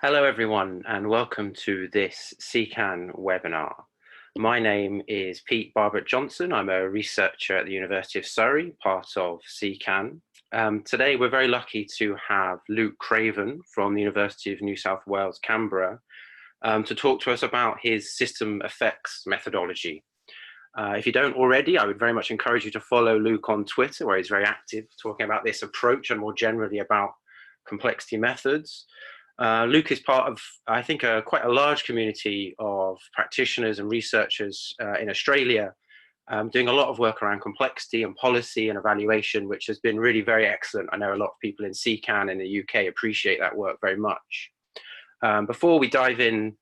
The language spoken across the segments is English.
Hello everyone and welcome to this CECAN webinar. My name is Pete Barbert-Johnson. I'm a researcher at the University of Surrey, part of CECAN. Today we're very lucky to have Luke Craven from the University of New South Wales, Canberra, to talk to us about his system effects methodology. If you don't already, I would very much encourage you to follow Luke on Twitter, where he's very active talking about this approach and more generally about complexity methods. Luke is part of, I think, quite a large community of practitioners and researchers in Australia, doing a lot of work around complexity and policy and evaluation, which has been really very excellent. I know a lot of people in CECAN in the UK appreciate that work very much. Before we dive in,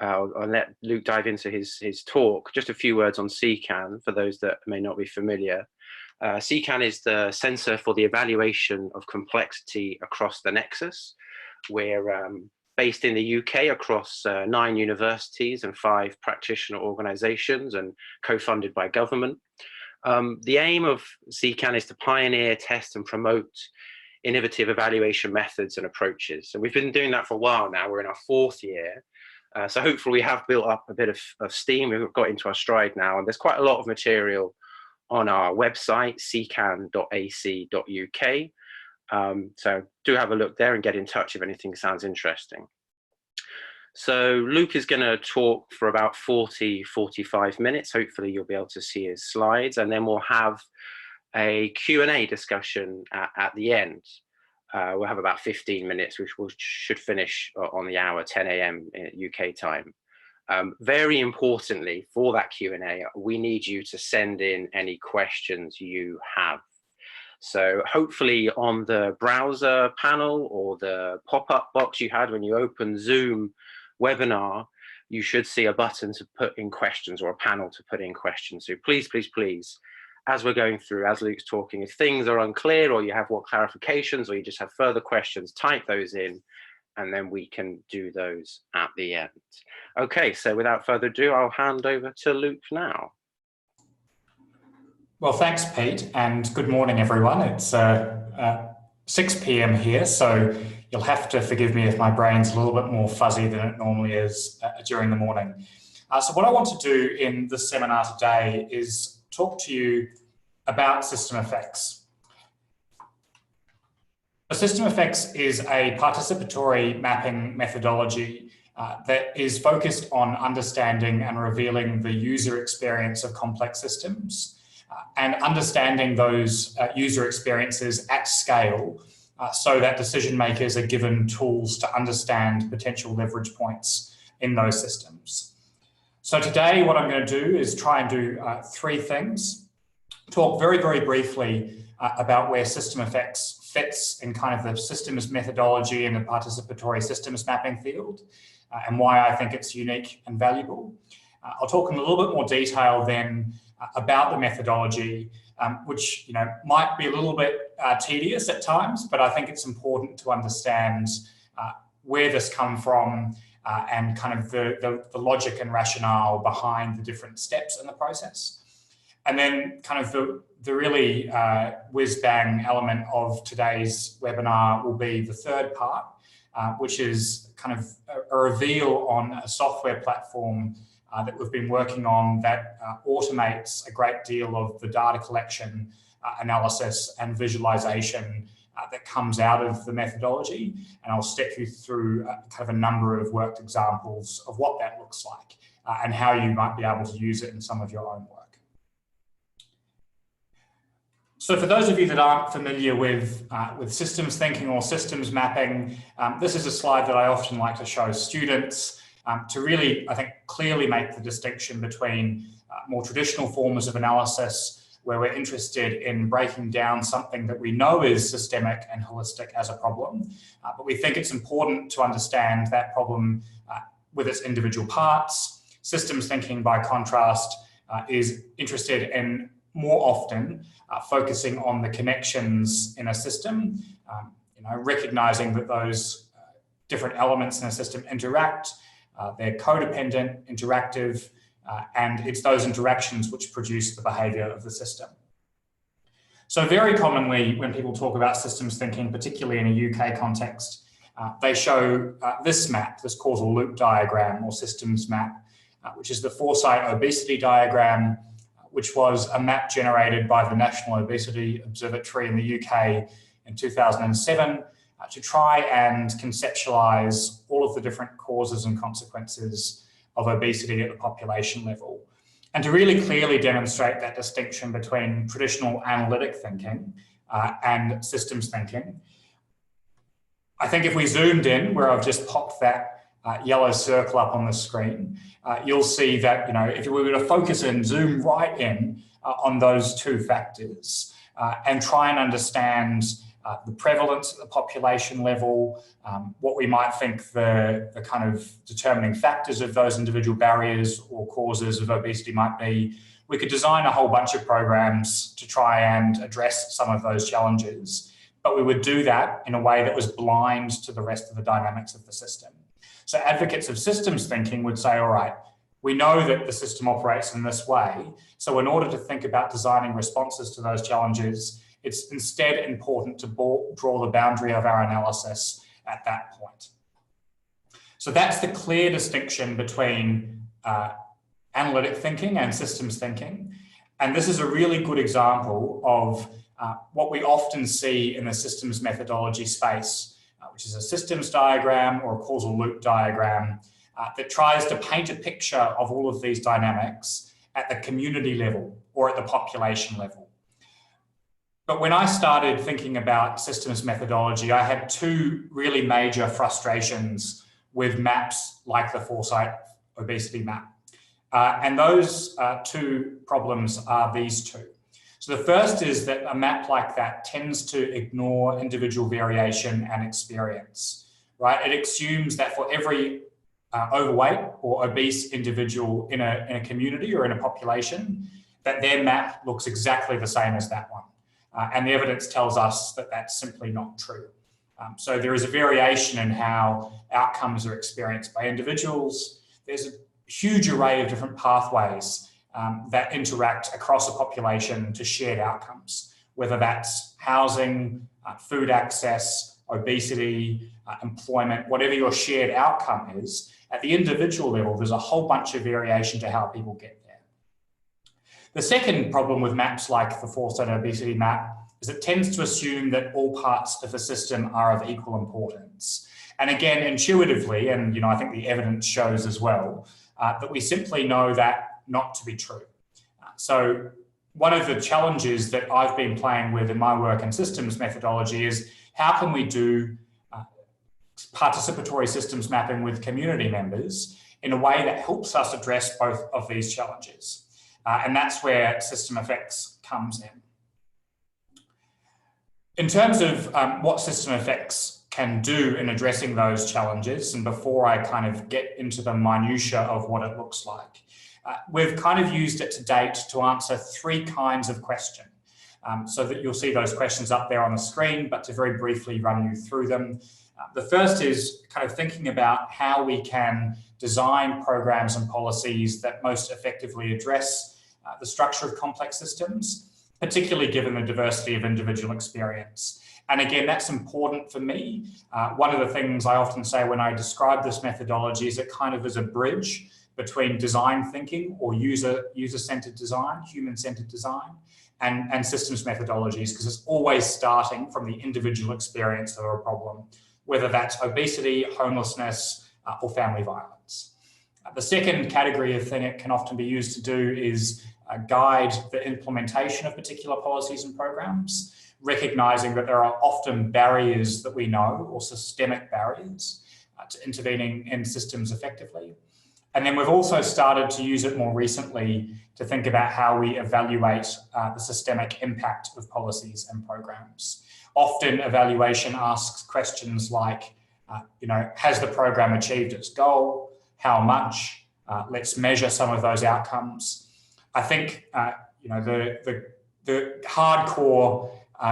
I'll let Luke dive into his talk. Just a few words on CECAN for those that may not be familiar. CECAN is the Centre for the Evaluation of Complexity across the Nexus. We're based in the UK across 9 universities and 5 practitioner organisations and co-funded by government. The aim of CECAN is to pioneer, test and promote innovative evaluation methods and approaches. And we've been doing that for a while now. We're in our 4th year. So hopefully we have built up a bit of steam. We've got into our stride now, and there's quite a lot of material on our website, cecan.ac.uk. So do have a look there and get in touch if anything sounds interesting. So Luke is going to talk for about 45 minutes. Hopefully you'll be able to see his slides, and then we'll have a Q&A discussion at the end. We'll have about 15 minutes, which should finish on the hour, 10 a.m. UK time. Very importantly, for that Q&A, we need you to send in any questions you have. So hopefully on the browser panel or the pop-up box you had when you opened Zoom webinar, you should see a button to put in questions or a panel to put in questions. So please, please, please, as we're going through, as Luke's talking, if things are unclear or you have more clarifications or you just have further questions, type those in and then we can do those at the end. Okay, so without further ado, I'll hand over to Luke now. Well, thanks, Pete, and good morning, everyone. It's 6 p.m. here, so you'll have to forgive me if my brain's a little bit more fuzzy than it normally is during the morning. So what I want to do in this seminar today is talk to you about system effects. A system effects is a participatory mapping methodology that is focused on understanding and revealing the user experience of complex systems. And understanding those user experiences at scale so that decision makers are given tools to understand potential leverage points in those systems. So today what I'm going to do is try and do 3 things. Talk very, very briefly about where system effects fits in kind of the systems methodology and the participatory systems mapping field and why I think it's unique and valuable. I'll talk in a little bit more detail then about the methodology, which might be a little bit tedious at times, but I think it's important to understand where this comes from and kind of the logic and rationale behind the different steps in the process. And then kind of the really whiz-bang element of today's webinar will be the third part, which is kind of a reveal on a software platform that we've been working on that automates a great deal of the data collection, analysis and visualization that comes out of the methodology. And I'll step you through kind of a number of worked examples of what that looks like and how you might be able to use it in some of your own work. So for those of you that aren't familiar with systems thinking or systems mapping, this is a slide that I often like to show students to really, I think, clearly make the distinction between more traditional forms of analysis where we're interested in breaking down something that we know is systemic and holistic as a problem, but we think it's important to understand that problem with its individual parts. Systems thinking, by contrast, is interested in more often focusing on the connections in a system, recognizing that those different elements in a system interact. They're codependent, interactive, and it's those interactions which produce the behavior of the system. So very commonly when people talk about systems thinking, particularly in a UK context, They show this map, this causal loop diagram or systems map, which is the foresight obesity diagram, which was a map generated by the National Obesity Observatory in the UK in 2007 to try and conceptualize all of the different causes and consequences of obesity at the population level, and to really clearly demonstrate that distinction between traditional analytic thinking and systems thinking. I think if we zoomed in, where I've just popped that yellow circle up on the screen, you'll see that, if we were to focus and zoom right in on those two factors and try and understand the prevalence at the population level, what we might think the kind of determining factors of those individual barriers or causes of obesity might be, we could design a whole bunch of programs to try and address some of those challenges. But we would do that in a way that was blind to the rest of the dynamics of the system. So advocates of systems thinking would say, all right, we know that the system operates in this way. So in order to think about designing responses to those challenges, it's instead important to draw the boundary of our analysis at that point. So that's the clear distinction between analytic thinking and systems thinking. And this is a really good example of what we often see in the systems methodology space, which is a systems diagram or a causal loop diagram that tries to paint a picture of all of these dynamics at the community level or at the population level. But when I started thinking about systems methodology, I had two really major frustrations with maps like the foresight obesity map. And those two problems are these two. So the first is that a map like that tends to ignore individual variation and experience, right? It assumes that for every overweight or obese individual in a community or in a population, that their map looks exactly the same as that one. And the evidence tells us that that's simply not true. So there is a variation in how outcomes are experienced by individuals. There's a huge array of different pathways that interact across a population to shared outcomes, whether that's housing, food access, obesity, employment, whatever your shared outcome is. At the individual level, there's a whole bunch of variation to how people get there. The second problem with maps like the foresight obesity map is it tends to assume that all parts of the system are of equal importance. And again, intuitively, and I think the evidence shows as well, that we simply know that not to be true. So one of the challenges that I've been playing with in my work in systems methodology is how can we do participatory systems mapping with community members in a way that helps us address both of these challenges. And that's where system effects comes in. In terms of what system effects can do in addressing those challenges, and before I kind of get into the minutiae of what it looks like, we've kind of used it to date to answer three kinds of question. So that you'll see those questions up there on the screen, but to very briefly run you through them. The first is kind of thinking about how we can design programs and policies that most effectively address the structure of complex systems, particularly given the diversity of individual experience. And again, that's important for me. One of the things I often say when I describe this methodology is it kind of is a bridge between design thinking or user-centered design, human-centered design, and systems methodologies, because it's always starting from the individual experience of a problem, whether that's obesity, homelessness, or family violence. The second category of thing it can often be used to do is guide the implementation of particular policies and programs, recognizing that there are often barriers that we know, or systemic barriers, to intervening in systems effectively. And then we've also started to use it more recently to think about how we evaluate the systemic impact of policies and programs. Often evaluation asks questions like, has the program achieved its goal? How much? Let's measure some of those outcomes. I think, the hardcore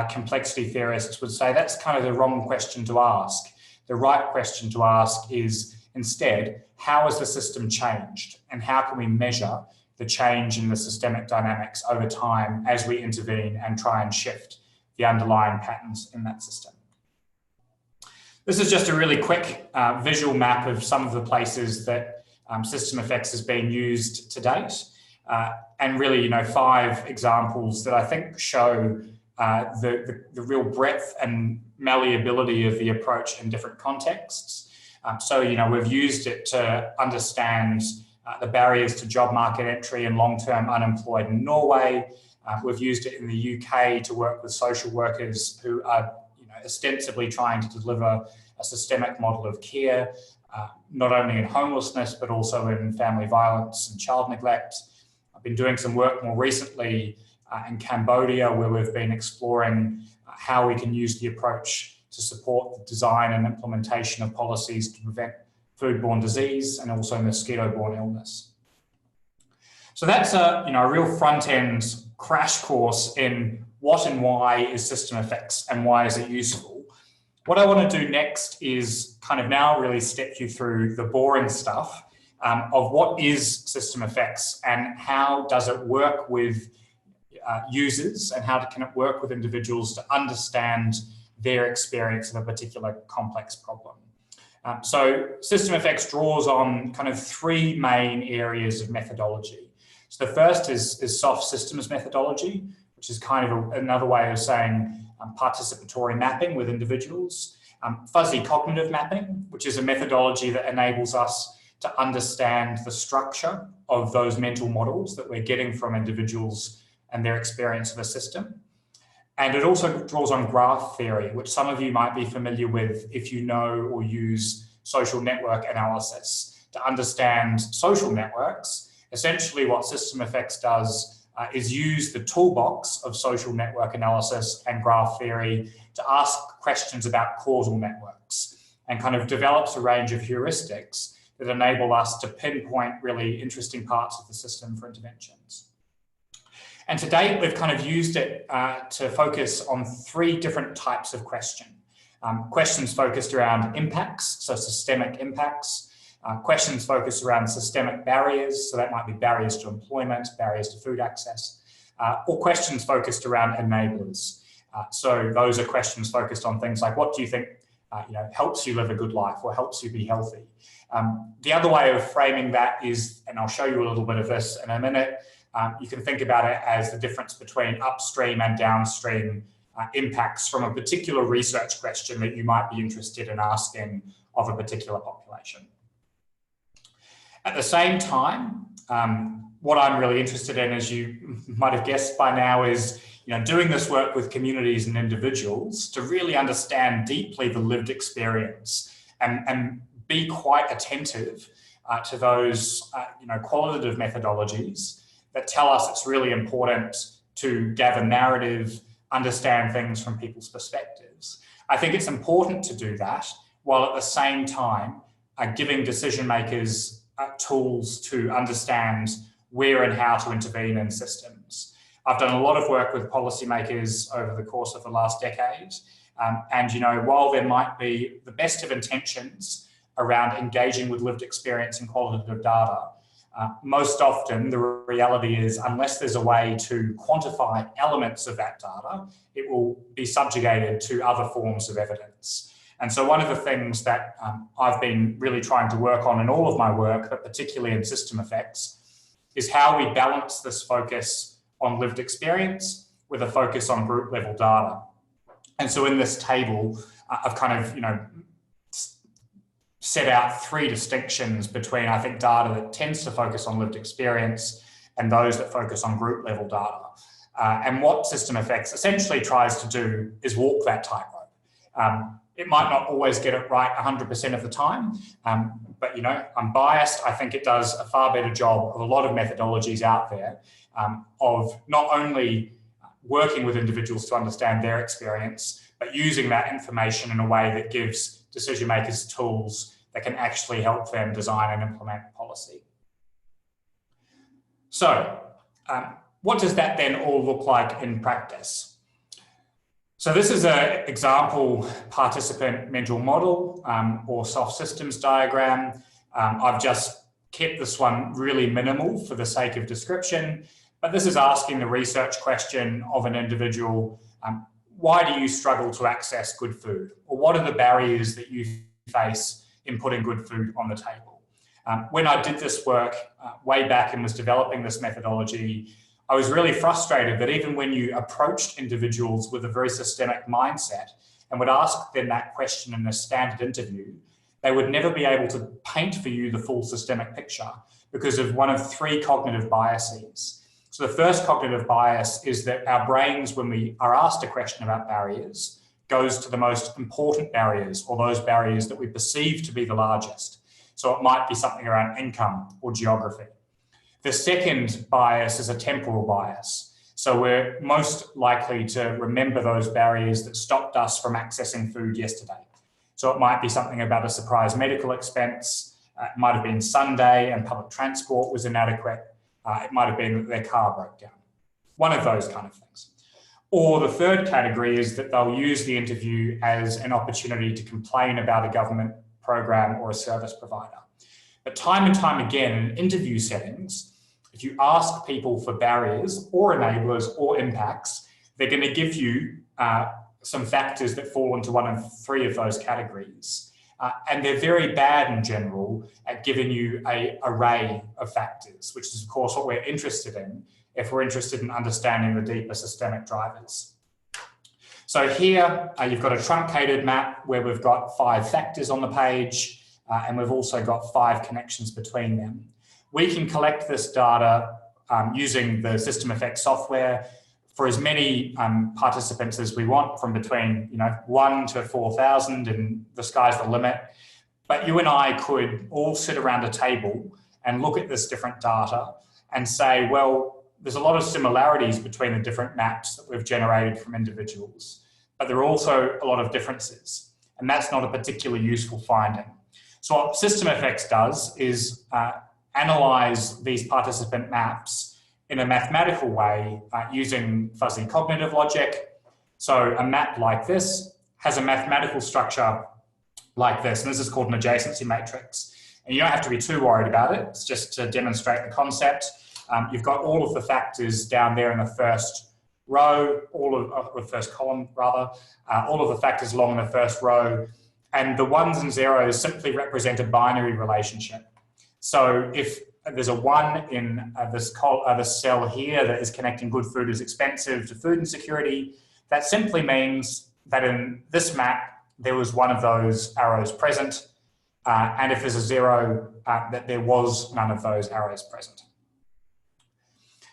complexity theorists would say that's kind of the wrong question to ask. The right question to ask is instead, how has the system changed? And how can we measure the change in the systemic dynamics over time as we intervene and try and shift the underlying patterns in that system? This is just a really quick visual map of some of the places that system effects has been used to date. And really, 5 examples that I think show the real breadth and malleability of the approach in different contexts. So, we've used it to understand the barriers to job market entry and long-term unemployed in Norway. We've used it in the UK to work with social workers who are ostensibly trying to deliver a systemic model of care, not only in homelessness, but also in family violence and child neglect. I've been doing some work more recently in Cambodia, where we've been exploring how we can use the approach to support the design and implementation of policies to prevent foodborne disease and also mosquito-borne illness. So that's a real front-end crash course in what and why is system effects and why is it useful. What I want to do next is kind of now really step you through the boring stuff of what is system effects and how does it work with users and how can it work with individuals to understand their experience of a particular complex problem. So system effects draws on kind of 3 main areas of methodology. So the first is soft systems methodology, which is kind of another way of saying participatory mapping with individuals. Fuzzy cognitive mapping, which is a methodology that enables us to understand the structure of those mental models that we're getting from individuals and their experience of a system. And it also draws on graph theory, which some of you might be familiar with if you know or use social network analysis. To understand social networks, essentially what system effects does is use the toolbox of social network analysis and graph theory to ask questions about causal networks and kind of develops a range of heuristics that enable us to pinpoint really interesting parts of the system for interventions. And to date, we've kind of used it to focus on 3 different types of question. Questions focused around impacts, so systemic impacts. Questions focused around systemic barriers, so that might be barriers to employment, barriers to food access, or questions focused around enablers. So those are questions focused on things like, what do you think helps you live a good life or helps you be healthy? The other way of framing that is, and I'll show you a little bit of this in a minute, you can think about it as the difference between upstream and downstream impacts from a particular research question that you might be interested in asking of a particular population. At the same time, what I'm really interested in, as you might have guessed by now, is doing this work with communities and individuals to really understand deeply the lived experience and be quite attentive to those qualitative methodologies that tell us it's really important to gather narrative, understand things from people's perspectives. I think it's important to do that while at the same time giving decision makers tools to understand where and how to intervene in systems. I've done a lot of work with policymakers over the course of the last decade. And while there might be the best of intentions around engaging with lived experience and qualitative data, most often the reality is, unless there's a way to quantify elements of that data, it will be subjugated to other forms of evidence. And so one of the things that I've been really trying to work on in all of my work, but particularly in system effects, is how we balance this focus on lived experience with a focus on group level data. And so in this table, I've kind of, set out 3 distinctions between, I think, data that tends to focus on lived experience and those that focus on group level data. And what system effects essentially tries to do is walk that tightrope. It might not always get it right 100% of the time, but I'm biased. I think it does a far better job of a lot of methodologies out there of not only working with individuals to understand their experience, but using that information in a way that gives decision makers tools that can actually help them design and implement policy. So what does that then all look like in practice? So this is an example participant mental model or soft systems diagram. I've just kept this one really minimal for the sake of description, but this is asking the research question of an individual, why do you struggle to access good food? Or what are the barriers that you face in putting good food on the table? When I did this work way back and was developing this methodology, I was really frustrated that even when you approached individuals with a very systemic mindset and would ask them that question in a standard interview, they would never be able to paint for you the full systemic picture because of one of three cognitive biases. So the first cognitive bias is that our brains, when we are asked a question about barriers, goes to the most important barriers, or those barriers that we perceive to be the largest. So it might be something around income or geography. The second bias is a temporal bias. So we're most likely to remember those barriers that stopped us from accessing food yesterday. So it might be something about a surprise medical expense. It might have been Sunday and public transport was inadequate. It might have been that their car broke down. One of those kind of things. Or the third category is that they'll use the interview as an opportunity to complain about a government program or a service provider. But time and time again in interview settings, if you ask people for barriers or enablers or impacts, they're going to give you some factors that fall into one of three of those categories. And they're very bad in general at giving you an array of factors, which is of course what we're interested in if we're interested in understanding the deeper systemic drivers. So here you've got a truncated map where we've got 5 factors on the page, and we've also got 5 connections between them. We can collect this data using the System Effects software for as many participants as we want, from between 1 to 4,000, and the sky's the limit. But you and I could all sit around a table and look at this different data and say, well, there's a lot of similarities between the different maps that we've generated from individuals, but there are also a lot of differences, and that's not a particularly useful finding. So what System Effects does is analyze these participant maps in a mathematical way using fuzzy cognitive logic. So a map like this has a mathematical structure like this, and this is called an adjacency matrix. And you don't have to be too worried about it. It's just to demonstrate the concept. You've got all of the factors down there in the first row, the first column rather, all of the factors along in the first row, and the ones and zeros simply represent a binary relationship. So if there's a 1 in this cell here that is connecting good food is expensive to food insecurity, that simply means that in this map, there was one of those arrows present. And if there's a 0, that there was none of those arrows present.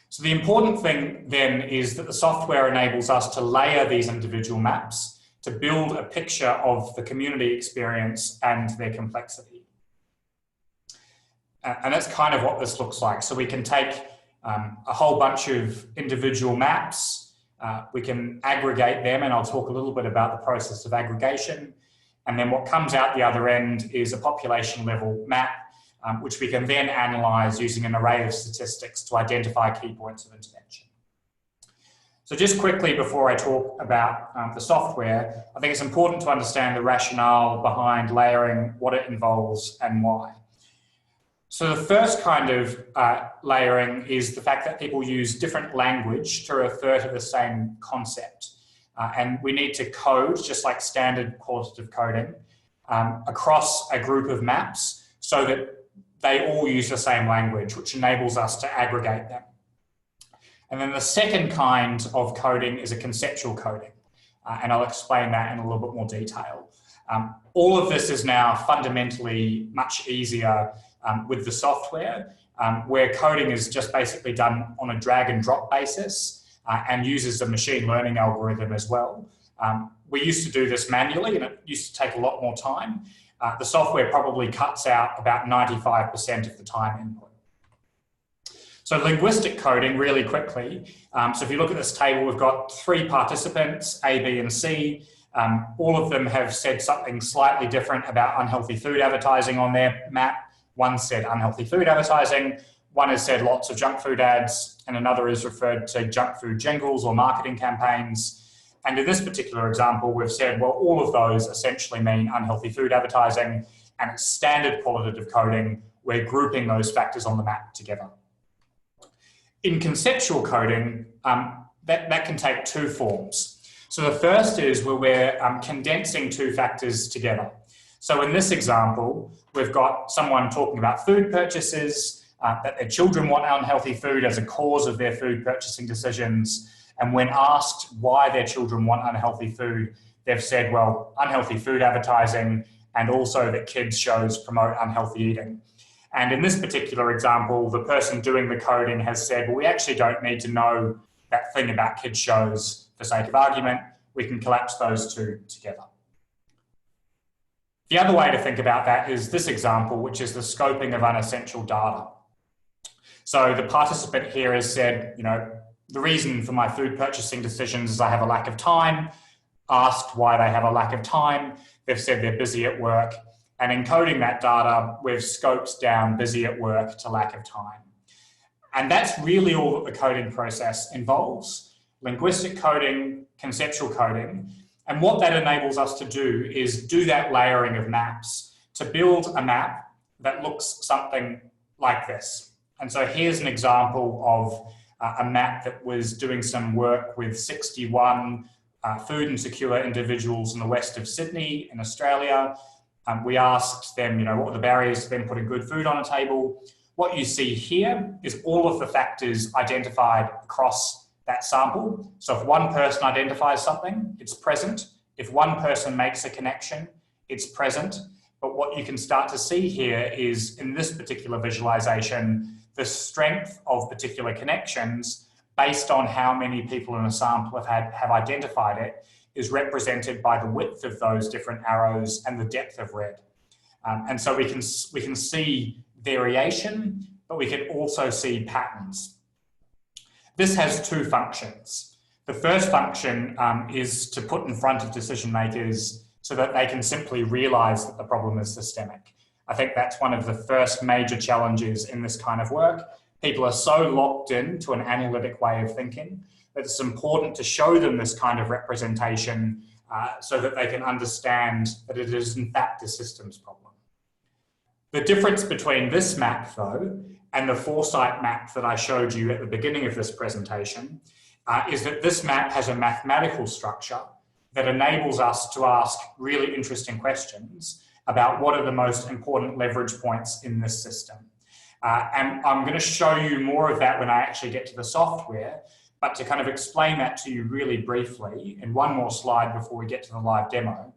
So the important thing then is that the software enables us to layer these individual maps to build a picture of the community experience and their complexity. And that's kind of what this looks like. So we can take a whole bunch of individual maps, we can aggregate them, and I'll talk a little bit about the process of aggregation. And then what comes out the other end is a population level map, which we can then analyze using an array of statistics to identify key points of intervention. So just quickly before I talk about the software, I think it's important to understand the rationale behind layering, what it involves and why. So the first kind of layering is the fact that people use different language to refer to the same concept. And we need to code, just like standard qualitative coding, across a group of maps so that they all use the same language, which enables us to aggregate them. And then the second kind of coding is a conceptual coding. And I'll explain that in a little bit more detail. All of this is now fundamentally much easier with the software, where coding is just basically done on a drag and drop basis and uses a machine learning algorithm as well. We used to do this manually, and it used to take a lot more time. The software probably cuts out about 95% of the time input. So linguistic coding, really quickly. So if you look at this table, we've got 3 participants, A, B, and C. All of them have said something slightly different about unhealthy food advertising on their map. One said unhealthy food advertising, one has said lots of junk food ads, and another is referred to junk food jingles or marketing campaigns. And in this particular example, we've said, well, all of those essentially mean unhealthy food advertising, and it's standard qualitative coding. We're grouping those factors on the map together. In conceptual coding, that can take 2 forms. So the first is where we're condensing two factors together. So in this example, we've got someone talking about food purchases, that their children want unhealthy food as a cause of their food purchasing decisions. And when asked why their children want unhealthy food, they've said, well, unhealthy food advertising and also that kids shows promote unhealthy eating. And in this particular example, the person doing the coding has said, well, we actually don't need to know that thing about kids shows for sake of argument. We can collapse those two together. The other way to think about that is this example, which is the scoping of unessential data. So the participant here has said, you know, the reason for my food purchasing decisions is I have a lack of time. Asked why they have a lack of time, they've said they're busy at work. And in coding that data, we've scoped down busy at work to lack of time. And that's really all that the coding process involves: linguistic coding, conceptual coding. And what that enables us to do is do that layering of maps to build a map that looks something like this. And so here's an example of a map that was doing some work with 61 food insecure individuals in the west of Sydney in Australia. We asked them, you know, what were the barriers to them putting good food on a table? What you see here is all of the factors identified across that sample. So if one person identifies something, it's present. If one person makes a connection, it's present. But what you can start to see here is, in this particular visualization, the strength of particular connections based on how many people in a sample have identified it is represented by the width of those different arrows and the depth of red. And so we can see variation, but we can also see patterns. This has two functions. The first function is to put in front of decision makers so that they can simply realize that the problem is systemic. I think that's one of the first major challenges in this kind of work. People are so locked into an analytic way of thinking that it's important to show them this kind of representation so that they can understand that it is in fact a systems problem. The difference between this map, though, and the foresight map that I showed you at the beginning of this presentation is that this map has a mathematical structure that enables us to ask really interesting questions about what are the most important leverage points in this system. And I'm going to show you more of that when I actually get to the software, but to kind of explain that to you really briefly in one more slide before we get to the live demo.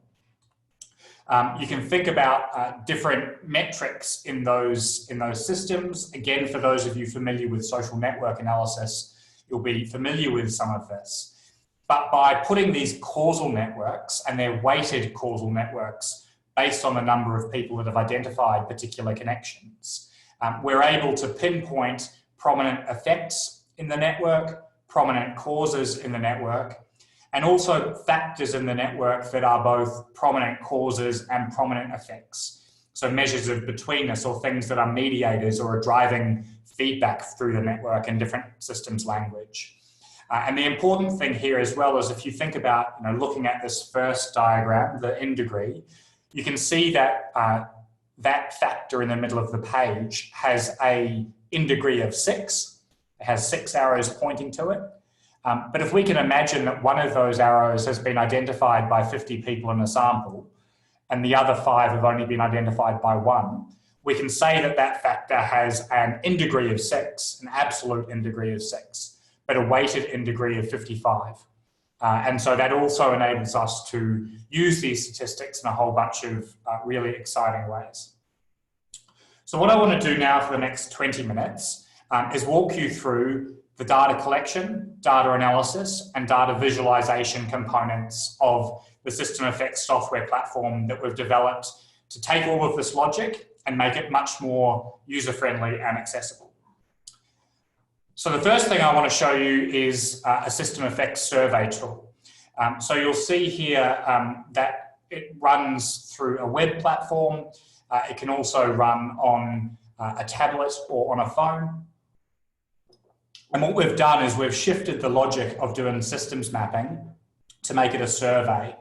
You can think about different metrics in those systems. Again, for those of you familiar with social network analysis, you'll be familiar with some of this. But by putting these causal networks, and they're weighted causal networks based on the number of people that have identified particular connections, we're able to pinpoint prominent effects in the network, prominent causes in the network, and also factors in the network that are both prominent causes and prominent effects. So measures of betweenness, or things that are mediators or are driving feedback through the network in different systems language. And the important thing here as well is, if you think about looking at this first diagram, the n degree, you can see that that factor in the middle of the page has a n degree of 6. It has 6 arrows pointing to it. But if we can imagine that one of those arrows has been identified by 50 people in a sample, and the other 5 have only been identified by 1, we can say that that factor has an n degree of 6, an absolute n degree of 6, but a weighted n degree of 55. And so that also enables us to use these statistics in a whole bunch of really exciting ways. So what I want to do now for the next 20 minutes is walk you through the data collection, data analysis, and data visualization components of the System Effects software platform that we've developed to take all of this logic and make it much more user-friendly and accessible. So the first thing I want to show you is a System Effects survey tool. So you'll see here that it runs through a web platform. It can also run on a tablet or on a phone. And what we've done is we've shifted the logic of doing systems mapping to make it a survey.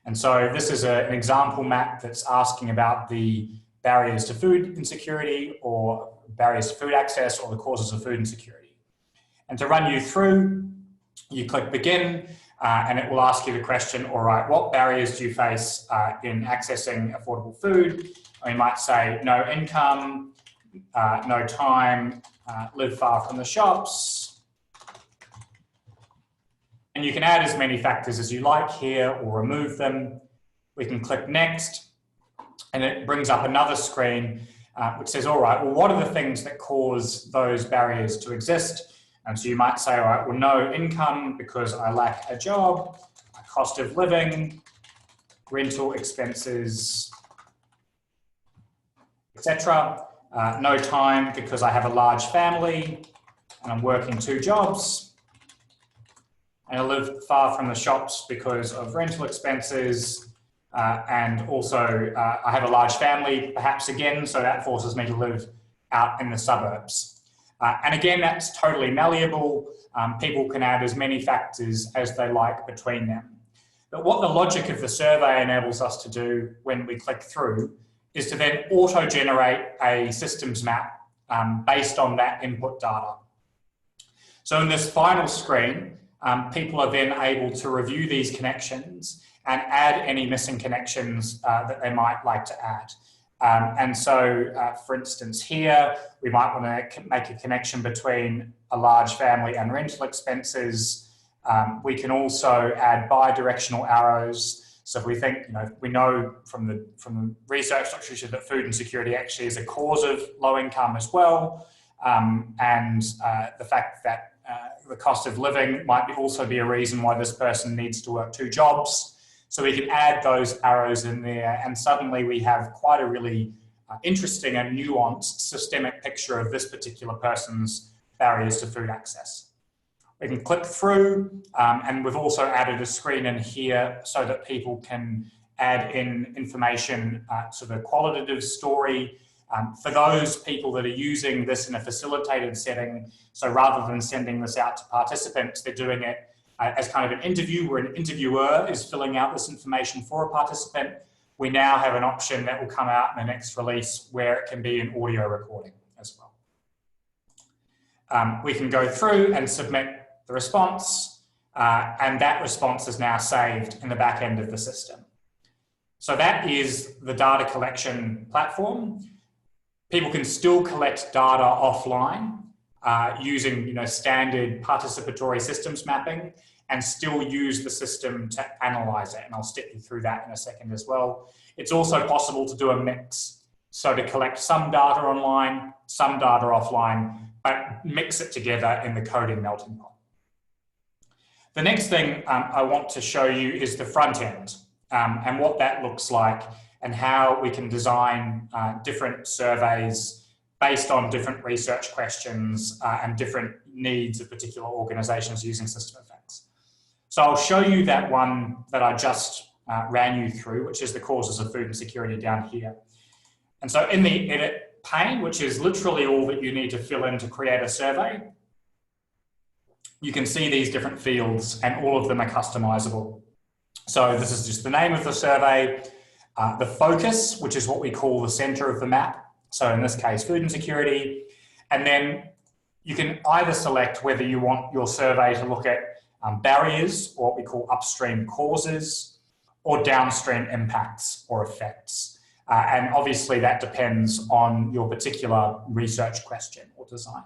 And so this is an example map that's asking about the barriers to food insecurity, or barriers to food access, or the causes of food insecurity. And to run you through, you click begin, and it will ask you the question, all right, what barriers do you face in accessing affordable food? And you might say no income, no time, live far from the shops. And you can add as many factors as you like here or remove them. We can click next, and it brings up another screen which says, all right, well, what are the things that cause those barriers to exist? And so you might say, all right, well, no income because I lack a job, a cost of living, rental expenses, etc. No time because I have a large family and I'm working 2 jobs. And I live far from the shops because of rental expenses. And also I have a large family, perhaps again, so that forces me to live out in the suburbs. And again, that's totally malleable. People can add as many factors as they like between them. But what the logic of the survey enables us to do when we click through is to then auto-generate a systems map based on that input data. So in this final screen, people are then able to review these connections and add any missing connections that they might like to add. And so, for instance, here, we might want to make a connection between a large family and rental expenses. We can also add bi-directional arrows. So if we think, we know from the research literature that food insecurity actually is a cause of low income as well. And the fact that the cost of living might also be a reason why this person needs to work 2 jobs. So we can add those arrows in there, and suddenly we have quite a really interesting and nuanced systemic picture of this particular person's barriers to food access. We can click through, and we've also added a screen in here so that people can add in information, sort of a qualitative story. For those people that are using this in a facilitated setting, so rather than sending this out to participants, they're doing it as kind of an interview where an interviewer is filling out this information for a participant. We now have an option that will come out in the next release where it can be an audio recording as well. We can go through and submit the response, and that response is now saved in the back end of the system. So that is the data collection platform. People can still collect data offline using standard participatory systems mapping and still use the system to analyze it. And I'll step you through that in a second as well. It's also possible to do a mix. So to collect some data online, some data offline, but mix it together in the coding melting pot. The next thing I want to show you is the front end and what that looks like and how we can design different surveys based on different research questions and different needs of particular organizations using system effects. So I'll show you that one that I just ran you through, which is the causes of food insecurity down here. And so in the edit pane, which is literally all that you need to fill in to create a survey, you can see these different fields and all of them are customizable. So this is just the name of the survey, the focus, which is what we call the center of the map. So in this case, food insecurity. And then you can either select whether you want your survey to look at barriers, or what we call upstream causes, or downstream impacts or effects. And obviously that depends on your particular research question or design.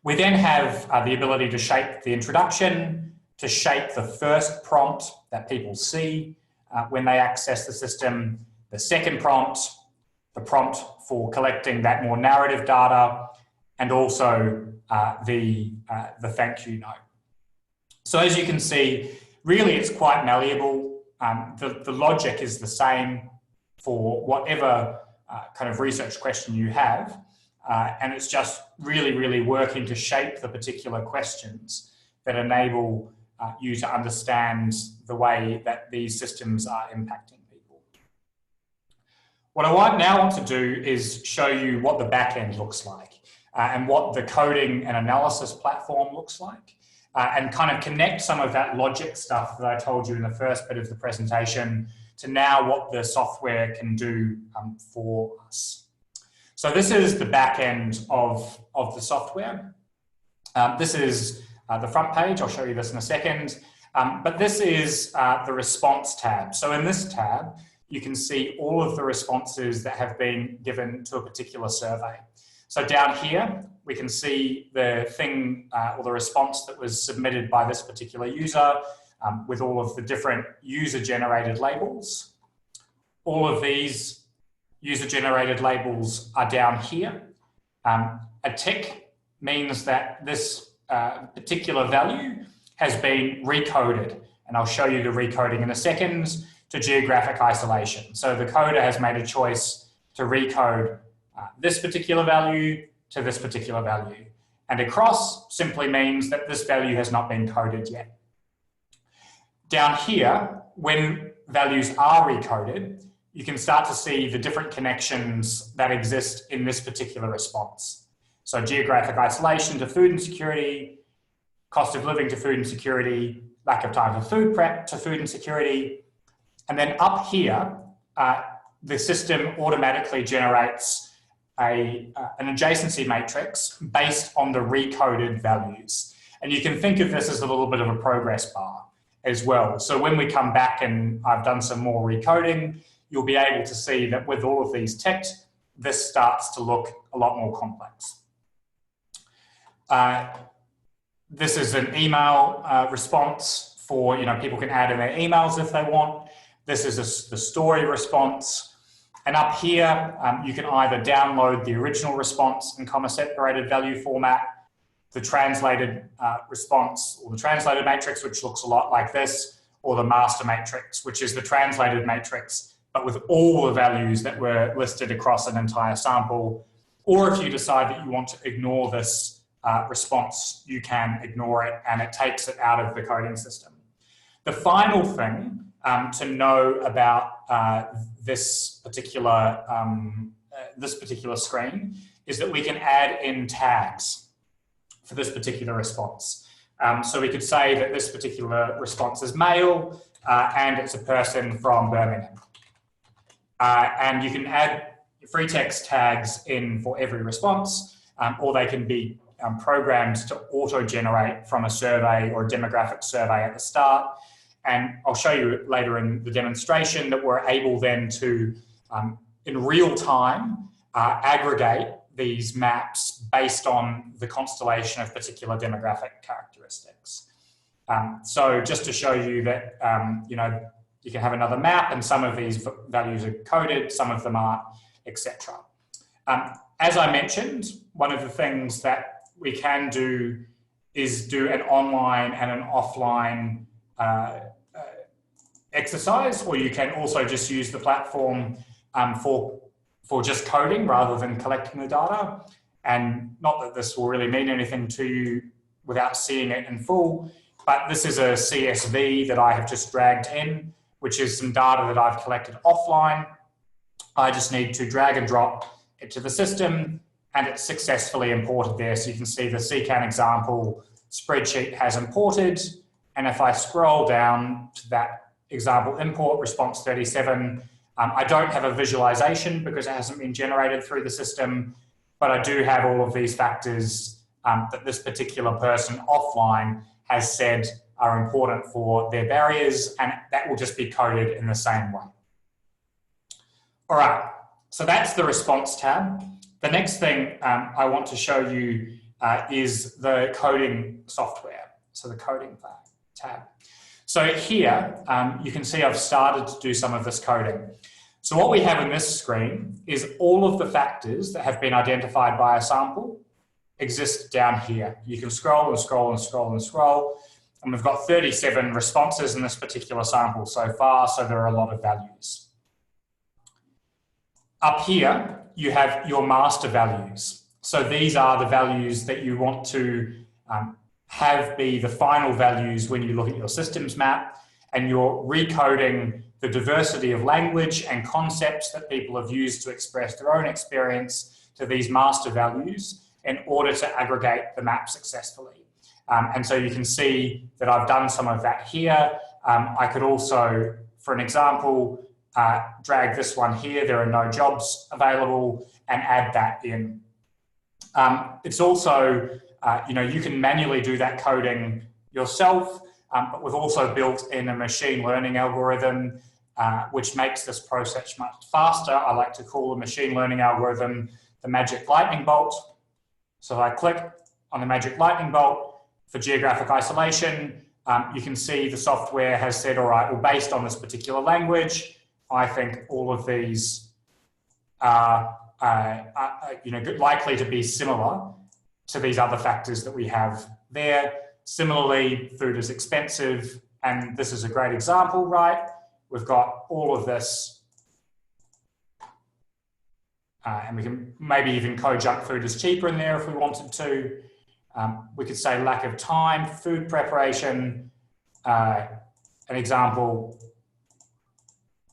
We then have the ability to shape the introduction, to shape the first prompt that people see when they access the system, the second prompt, the prompt for collecting that more narrative data, and also the thank you note. So as you can see, really it's quite malleable. The logic is the same for whatever kind of research question you have. And it's just really working to shape the particular questions that enable you to understand the way that these systems are impacting people. What I now want to do is show you what the back end looks like and what the coding and analysis platform looks like, and kind of connect some of that logic stuff that I told you in the first bit of the presentation to now what the software can do for us. So this is the back end of the software. This is the front page. I'll show you this in a second. But this is the response tab. So in this tab, you can see all of the responses that have been given to a particular survey. So down here, we can see the thing or the response that was submitted by this particular user with all of the different user-generated labels. All of these user-generated labels are down here. A tick means that this particular value has been recoded, and I'll show you the recoding in a second, to geographic isolation. So the coder has made a choice to recode this particular value to this particular value. And across simply means that this value has not been coded yet. Down here, when values are recoded, you can start to see the different connections that exist in this particular response. So geographic isolation to food insecurity, cost of living to food insecurity, lack of time for food prep to food insecurity. And then up here, the system automatically generates an adjacency matrix based on the recoded values. And you can think of this as a little bit of a progress bar as well. So when we come back and I've done some more recoding, you'll be able to see that with all of these ticked, this starts to look a lot more complex. This is an email response for, people can add in their emails if they want. This is the story response. And up here, you can either download the original response in comma-separated value format, the translated response or the translated matrix, which looks a lot like this, or the master matrix, which is the translated matrix, but with all the values that were listed across an entire sample. Or if you decide that you want to ignore this response, you can ignore it and it takes it out of the coding system. The final thing to know about this particular screen is that we can add in tags for this particular response. So we could say that this particular response is male and it's a person from Birmingham. And you can add free text tags in for every response, or they can be programmed to auto-generate from a survey or a demographic survey at the start. And I'll show you later in the demonstration that we're able then to, in real time, aggregate these maps based on the constellation of particular demographic characteristics. So just to show you that, you can have another map and some of these values are coded, some of them aren't, etc. As I mentioned, one of the things that we can do is do an online and an offline exercise, or you can also just use the platform for just coding rather than collecting the data. And not that this will really mean anything to you without seeing it in full, but this is a CSV that I have just dragged in, which is some data that I've collected offline. I just need to drag and drop it to the system and it's successfully imported there. So you can see the CECAN example spreadsheet has imported. And if I scroll down to that example import response 37, I don't have a visualization because it hasn't been generated through the system, but I do have all of these factors that this particular person offline has said are important for their barriers, and that will just be coded in the same way. All right, so that's the response tab. The next thing I want to show you is the coding software, so the coding tab. So here, you can see I've started to do some of this coding. So what we have in this screen is all of the factors that have been identified by a sample exist down here. You can scroll and scroll and scroll and scroll, and we've got 37 responses in this particular sample so far, so there are a lot of values. Up here, you have your master values. So these are the values that you want to have be the final values when you look at your systems map, and you're recoding the diversity of language and concepts that people have used to express their own experience to these master values in order to aggregate the map successfully. And so you can see that I've done some of that here. I could also, for an example, drag this one here, there are no jobs available, and add that in. It's also, you can manually do that coding yourself, but we've also built in a machine learning algorithm which makes this process much faster. I like to call the machine learning algorithm the magic lightning bolt. So if I click on the magic lightning bolt for geographic isolation, you can see the software has said, all right, well, based on this particular language, I think all of these are likely to be similar to these other factors that we have there. Similarly, food is expensive, and this is a great example, right? We've got all of this, and we can maybe even co-junk food is cheaper in there if we wanted to. We could say lack of time, food preparation. An example,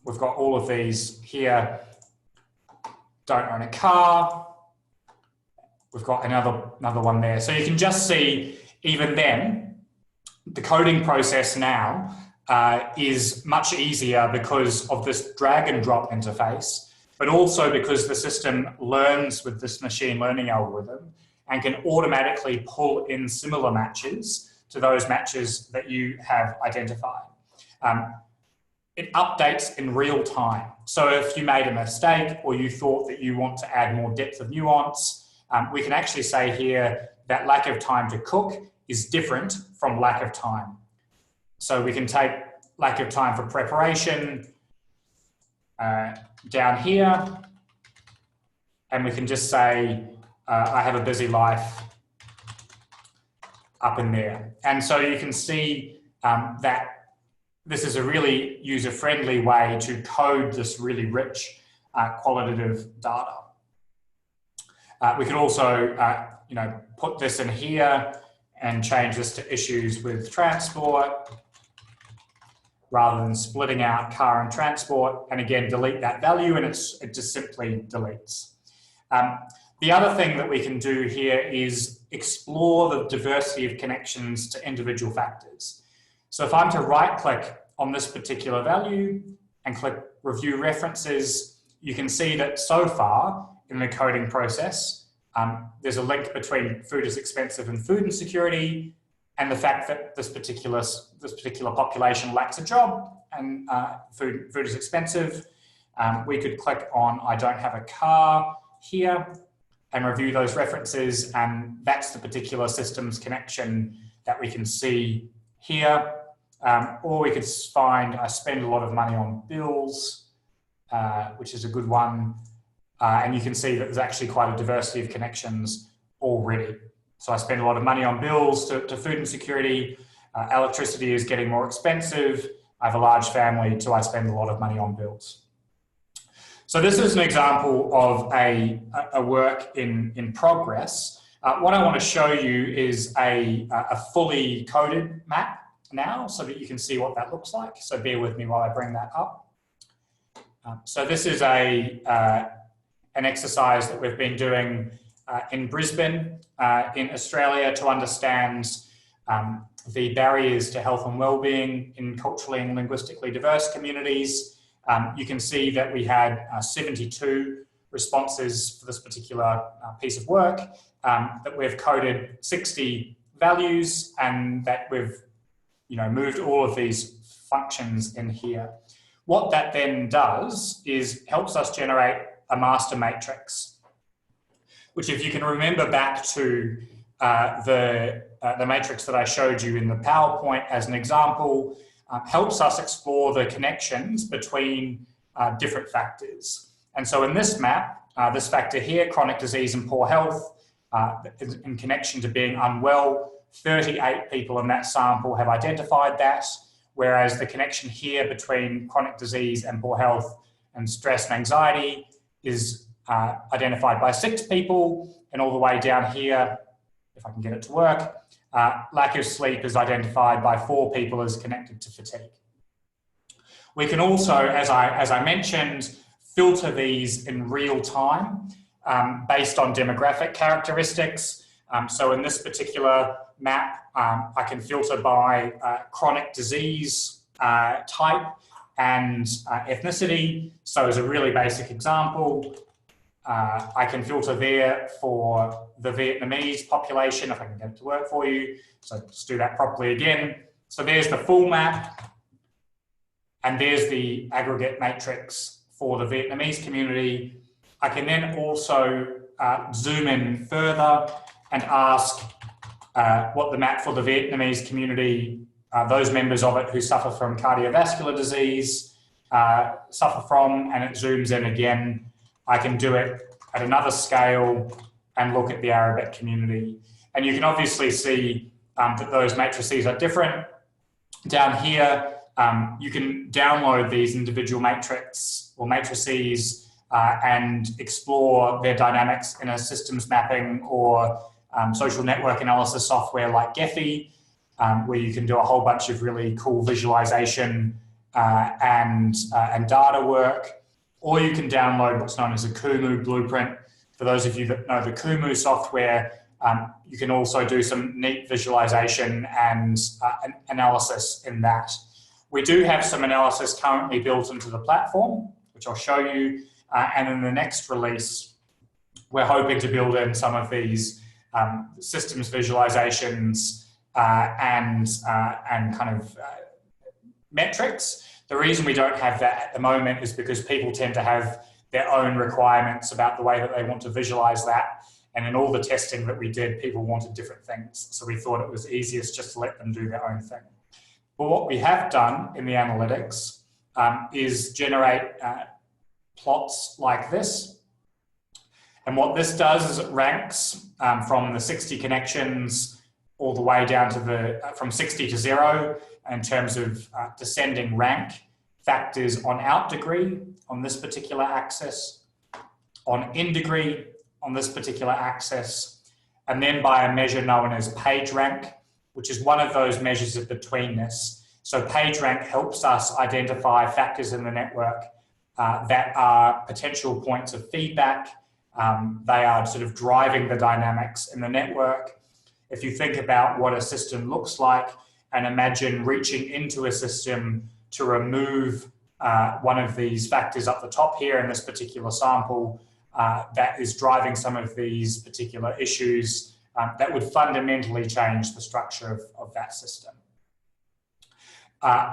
we've got all of these here. Don't own a car. We've got another one there. So you can just see, even then, the coding process now is much easier because of this drag and drop interface, but also because the system learns with this machine learning algorithm and can automatically pull in similar matches to those matches that you have identified. It updates in real time. So if you made a mistake or you thought that you want to add more depth of nuance, we can actually say here that lack of time to cook is different from lack of time. So we can take lack of time for preparation down here, and we can just say, I have a busy life up in there. And so you can see that this is a really user-friendly way to code this really rich qualitative data. We could also put this in here and change this to issues with transport rather than splitting out car and transport, and again, delete that value, and it just simply deletes. The other thing that we can do here is explore the diversity of connections to individual factors. So if I'm to right-click on this particular value and click Review References, you can see that so far in the coding process, there's a link between food is expensive and food insecurity, and the fact that this particular population lacks a job and food is expensive. We could click on I don't have a car here and review those references, and that's the particular systems connection that we can see here. Or we could find I spend a lot of money on bills, which is a good one. And you can see that there's actually quite a diversity of connections already. So I spend a lot of money on bills to food insecurity. Electricity is getting more expensive. I have a large family, so I spend a lot of money on bills. So this is an example of a work in progress. What I want to show you is a fully coded map now so that you can see what that looks like. So bear with me while I bring that up. So this is an exercise that we've been doing in Brisbane, in Australia, to understand the barriers to health and well-being in culturally and linguistically diverse communities. You can see that we had 72 responses for this particular piece of work, that we've coded 60 values, and that we've moved all of these functions in here. What that then does is helps us generate a master matrix, which, if you can remember back to the matrix that I showed you in the PowerPoint as an example, helps us explore the connections between different factors. And so in this map, this factor here, chronic disease and poor health, in connection to being unwell, 38 people in that sample have identified that, whereas the connection here between chronic disease and poor health and stress and anxiety is identified by 6 people, and all the way down here, if I can get it to work, lack of sleep is identified by 4 people as connected to fatigue. We can also, as I mentioned, filter these in real time based on demographic characteristics. So in this particular map, I can filter by chronic disease type and ethnicity. So as a really basic example, I can filter there for the Vietnamese population, if I can get it to work for you. So let's do that properly again. So there's the full map, and there's the aggregate matrix for the Vietnamese community. I can then also zoom in further and ask what the map for the Vietnamese community, those members of it who suffer from cardiovascular disease, suffer from, and it zooms in again. I can do it at another scale and look at the Arabic community. And you can obviously see that those matrices are different. Down here, you can download these individual matrices and explore their dynamics in a systems mapping or social network analysis software like Gephi, where you can do a whole bunch of really cool visualization and data work. Or you can download what's known as a Kumu blueprint. For those of you that know the Kumu software, you can also do some neat visualization and analysis in that. We do have some analysis currently built into the platform, which I'll show you. And in the next release, we're hoping to build in some of these systems visualizations and kind of metrics. The reason we don't have that at the moment is because people tend to have their own requirements about the way that they want to visualize that. And in all the testing that we did, people wanted different things. So we thought it was easiest just to let them do their own thing. But what we have done in the analytics is generate plots like this. And what this does is it ranks from the 60 connections all the way down to from 60 to 0 in terms of descending rank, factors on out degree on this particular axis, on in degree on this particular axis, and then by a measure known as page rank, which is one of those measures of betweenness. So page rank helps us identify factors in the network that are potential points of feedback. They are sort of driving the dynamics in the network. If you think about what a system looks like and imagine reaching into a system to remove one of these factors up the top here in this particular sample that is driving some of these particular issues, that would fundamentally change the structure of that system.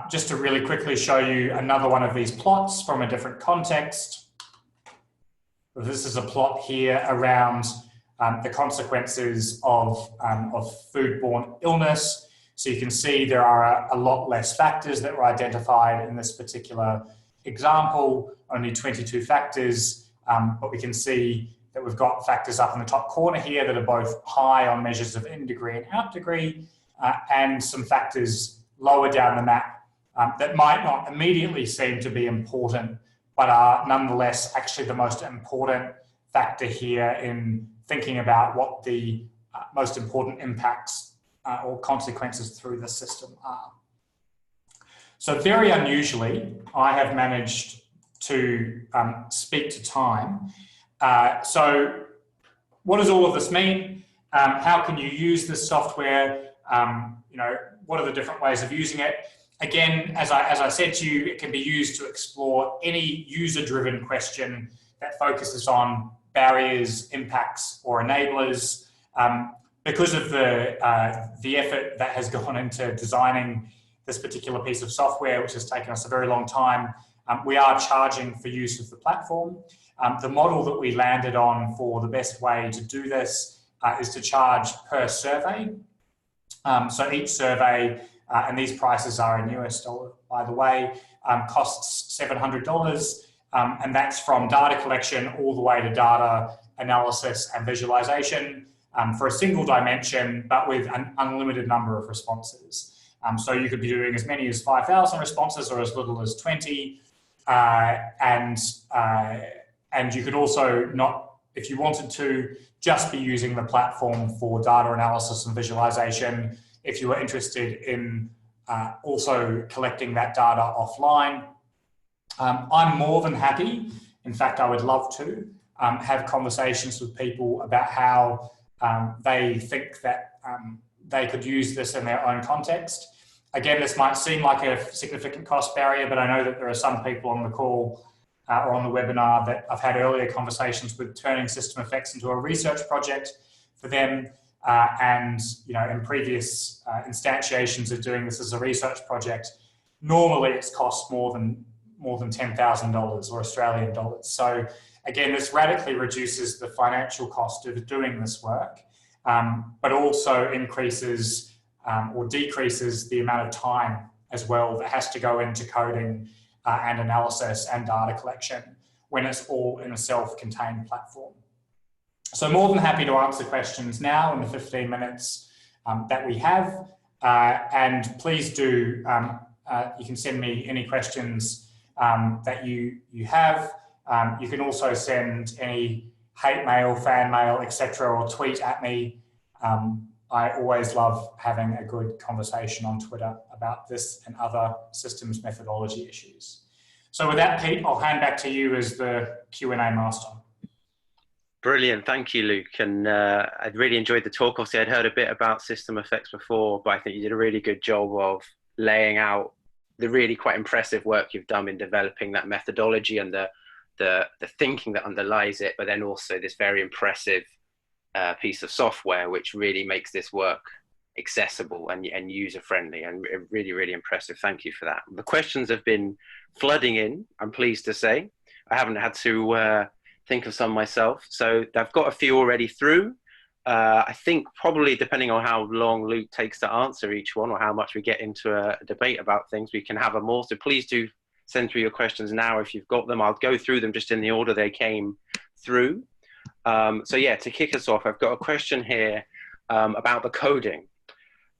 Just to really quickly show you another one of these plots from a different context. This is a plot here around the consequences of foodborne illness. So you can see there are a lot less factors that were identified in this particular example, only 22 factors, but we can see that we've got factors up in the top corner here that are both high on measures of in degree and out degree, and some factors lower down the map that might not immediately seem to be important, but are nonetheless actually the most important factor here in thinking about what the most important impacts or consequences through the system are. So very unusually, I have managed to speak to time. So what does all of this mean? How can you use this software? What are the different ways of using it? Again, as I said to you, it can be used to explore any user-driven question that focuses on barriers, impacts, or enablers. Because of the effort that has gone into designing this particular piece of software, which has taken us a very long time, we are charging for use of the platform. The model that we landed on for the best way to do this is to charge per survey. So each survey, and these prices are in US dollar, by the way, costs $700. And that's from data collection all the way to data analysis and visualization for a single dimension, but with an unlimited number of responses. So you could be doing as many as 5,000 responses or as little as 20. And you could also not, if you wanted to, just be using the platform for data analysis and visualization. If you were interested in also collecting that data offline, I'm more than happy. In fact, I would love to have conversations with people about how they think that they could use this in their own context. Again, this might seem like a significant cost barrier, but I know that there are some people on the call or on the webinar that I've had earlier conversations with turning system effects into a research project for them. And in previous instantiations of doing this as a research project, normally it's cost more than $10,000 or Australian dollars. So again, this radically reduces the financial cost of doing this work, but also increases or decreases the amount of time as well that has to go into coding and analysis and data collection when it's all in a self-contained platform. So more than happy to answer questions now in the 15 minutes that we have. And please do, you can send me any questions that you have. You can also send any hate mail, fan mail, etc., or tweet at me. I always love having a good conversation on Twitter about this and other systems methodology issues. So with that, Pete, I'll hand back to you as the Q&A master. Brilliant, thank you, Luke. And I really enjoyed the talk. Obviously, I'd heard a bit about system effects before, but I think you did a really good job of laying out the really quite impressive work you've done in developing that methodology and the thinking that underlies it, but then also this very impressive piece of software which really makes this work accessible and user-friendly, and really, really impressive. Thank you for that. The questions have been flooding in, I'm pleased to say. I haven't had to think of some myself, so I've got a few already through. I think probably depending on how long Luke takes to answer each one or how much we get into a debate about things, we can have them all. So please do send through your questions now if you've got them. I'll go through them just in the order they came through. So yeah, to kick us off, I've got a question here about the coding.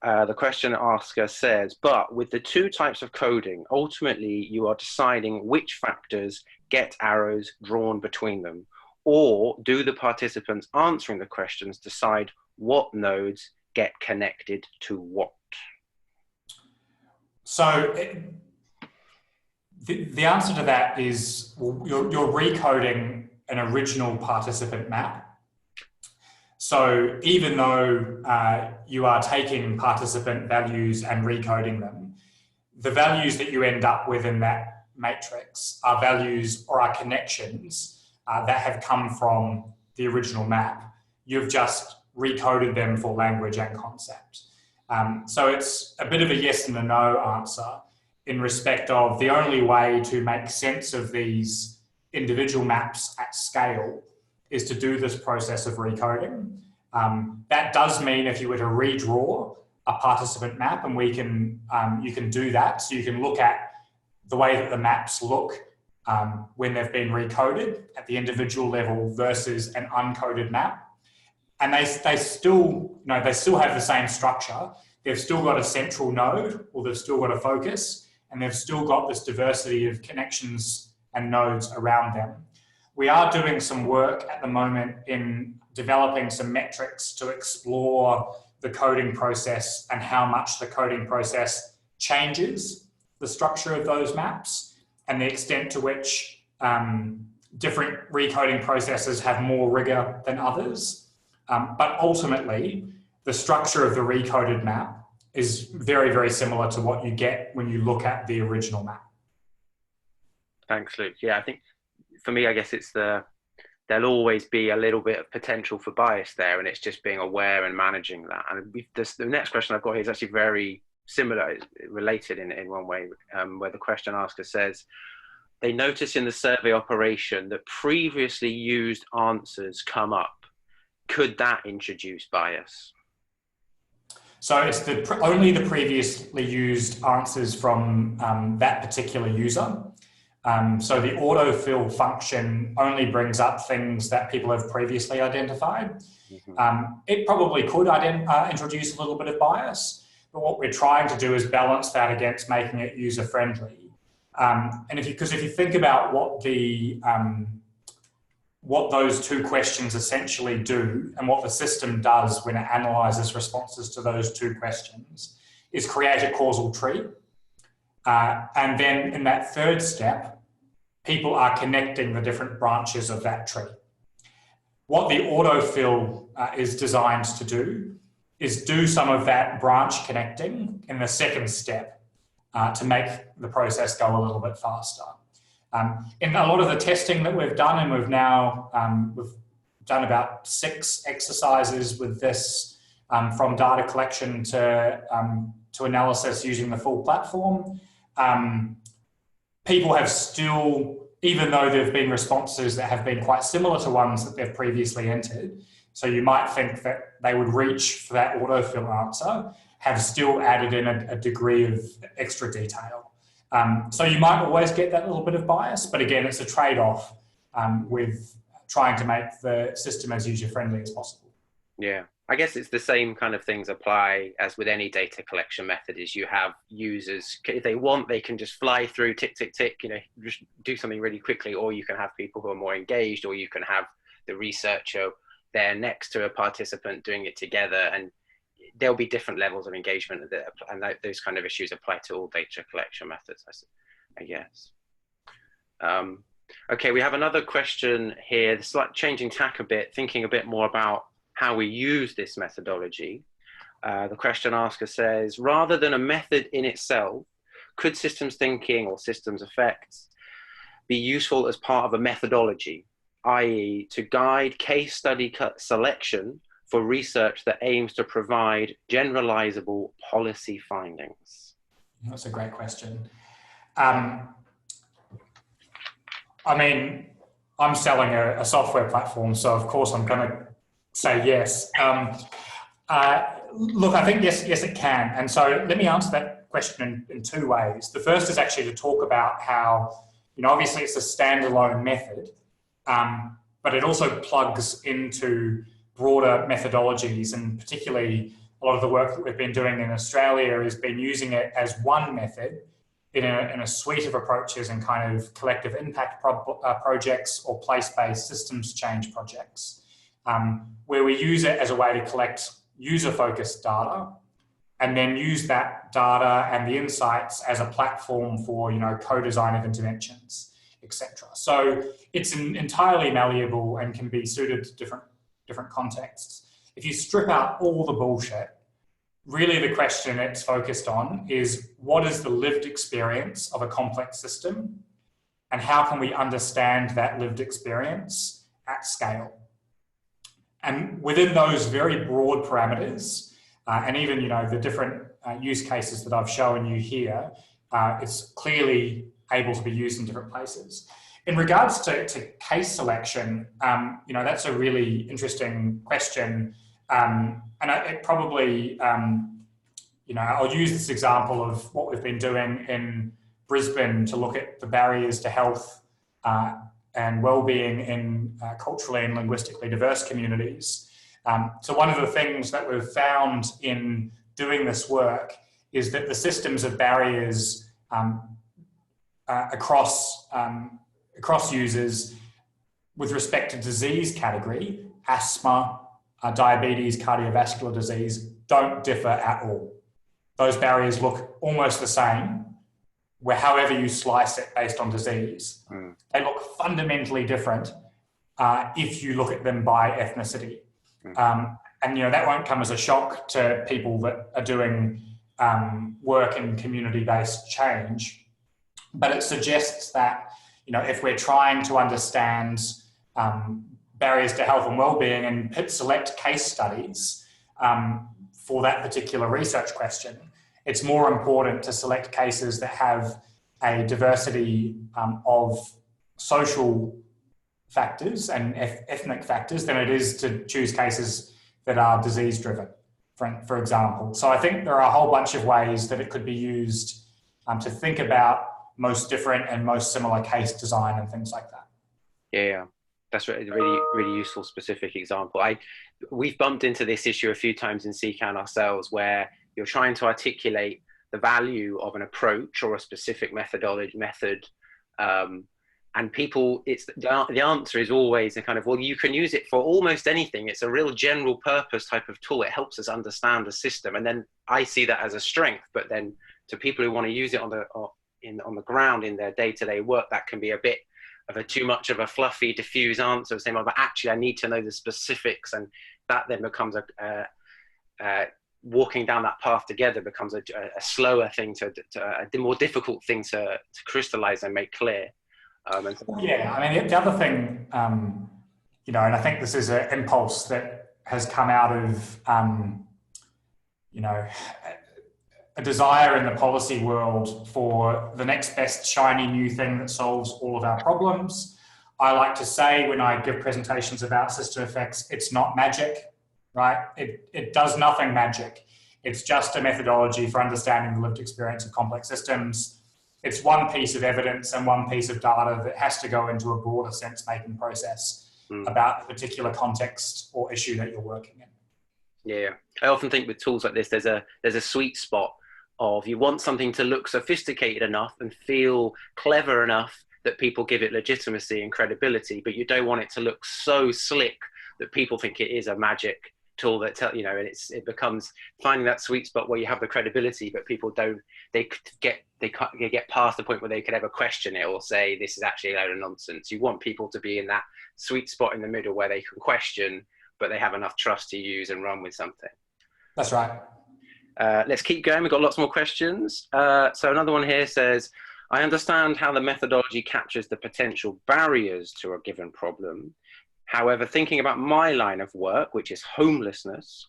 The question asker says, but with the two types of coding, ultimately you are deciding which factors get arrows drawn between them, or do the participants answering the questions decide what nodes get connected to what? So the answer to that is, well, you're recoding an original participant map. So even though you are taking participant values and recoding them, the values that you end up with in that matrix are values or are connections that have come from the original map. You've just recoded them for language and concept. So it's a bit of a yes and a no answer in respect of the only way to make sense of these individual maps at scale is to do this process of recoding. That does mean if you were to redraw a participant map, and we can, you can do that. So you can look at the way that the maps look when they've been recoded at the individual level versus an uncoded map. And they still, they still have the same structure. They've still got a central node, or they've still got a focus, and they've still got this diversity of connections and nodes around them. We are doing some work at the moment in developing some metrics to explore the coding process and how much the coding process changes the structure of those maps and the extent to which different recoding processes have more rigor than others. But ultimately, the structure of the recoded map is very, very similar to what you get when you look at the original map. Thanks, Luke. Yeah, I think for me, I guess it's there'll always be a little bit of potential for bias there, and it's just being aware and managing that. And the next question I've got here is actually very similar, related in one way, where the question asker says, they notice in the survey operation that previously used answers come up. Could that introduce bias? So it's only the previously used answers from that particular user. So the autofill function only brings up things that people have previously identified. It probably could introduce a little bit of bias, but what we're trying to do is balance that against making it user-friendly. And because if you think about what those two questions essentially do and what the system does when it analyzes responses to those two questions is create a causal tree. And then in that third step, people are connecting the different branches of that tree. What the autofill is designed to do is do some of that branch connecting in the second step to make the process go a little bit faster. In a lot of the testing that we've done, and we've done about 6 exercises with this from data collection to analysis using the full platform. People have still, even though there have been responses that have been quite similar to ones that they've previously entered, so you might think that they would reach for that autofill answer, have still added in a degree of extra detail. So you might always get that little bit of bias, but again, it's a trade-off with trying to make the system as user-friendly as possible. Yeah, I guess it's the same kind of things apply as with any data collection method. Is you have users, if they want, they can just fly through, tick, tick, tick, just do something really quickly, or you can have people who are more engaged, or you can have the researcher there next to a participant doing it together, and there'll be different levels of engagement, and those kind of issues apply to all data collection methods, I guess. Okay, we have another question here. It's like changing tack a bit, thinking a bit more about how we use this methodology. The question asker says, rather than a method in itself, could systems thinking or systems effects be useful as part of a methodology, i.e. to guide case study selection for research that aims to provide generalizable policy findings? That's a great question. I mean, I'm selling a software platform, so of course I'm going to say yes. Look, I think yes, it can. And so let me answer that question in two ways. The first is actually to talk about how, obviously it's a standalone method, but it also plugs into broader methodologies, and particularly a lot of the work that we've been doing in Australia has been using it as one method in a suite of approaches and kind of collective impact projects or place-based systems change projects, where we use it as a way to collect user-focused data and then use that data and the insights as a platform for, co-design of interventions, etc. So it's entirely malleable and can be suited to different contexts. If you strip out all the bullshit, really the question it's focused on is, what is the lived experience of a complex system, and how can we understand that lived experience at scale? And within those very broad parameters, and even the different use cases that I've shown you here, it's clearly able to be used in different places. In regards to case selection, that's a really interesting question. And it probably, I'll use this example of what we've been doing in Brisbane to look at the barriers to health and well-being in culturally and linguistically diverse communities. So one of the things that we've found in doing this work is that the systems of barriers across users with respect to disease category, asthma, diabetes, cardiovascular disease, don't differ at all. Those barriers look almost the same, where however you slice it based on disease. They look fundamentally different if you look at them by ethnicity. And that won't come as a shock to people that are doing work in community-based change, but it suggests that if we're trying to understand barriers to health and well-being and select case studies for that particular research question, it's more important to select cases that have a diversity of social factors and ethnic factors than it is to choose cases that are disease-driven, for example. So I think there are a whole bunch of ways that it could be used to think about most different and most similar case design and things like that. Yeah. That's a really useful specific example. We've bumped into this issue a few times in CECAN ourselves, where you're trying to articulate the value of an approach or a specific method, and people, the answer is always a kind of, well, you can use it for almost anything. It's a real general purpose type of tool. It helps us understand the system, and then I see that as a strength. But then to people who want to use it on the ground in their day-to-day work, that can be a bit of too much of a fluffy, diffuse answer, saying, well, but actually I need to know the specifics, and that then becomes walking down that path together becomes a slower thing, a more difficult thing to crystallize and make clear. Yeah, I mean, the other thing, and I think this is an impulse that has come out of you know, a desire in the policy world for the next best shiny new thing that solves all of our problems. I like to say when I give presentations about system effects, it's not magic, right? It does nothing magic. It's just a methodology for understanding the lived experience of complex systems. It's one piece of evidence and one piece of data that has to go into a broader sense-making process about the particular context or issue that you're working in. Yeah, I often think with tools like this, there's a sweet spot of you want something to look sophisticated enough and feel clever enough that people give it legitimacy and credibility, but you don't want it to look so slick that people think it is a magic tool that and it becomes finding that sweet spot where you have the credibility, but people they get past the point where they could ever question it or say this is actually a load of nonsense. You want people to be in that sweet spot in the middle where they can question, but they have enough trust to use and run with something. That's right. Let's keep going. We've got lots more questions. So another one here says, I understand how the methodology captures the potential barriers to a given problem. However, thinking about my line of work, which is homelessness,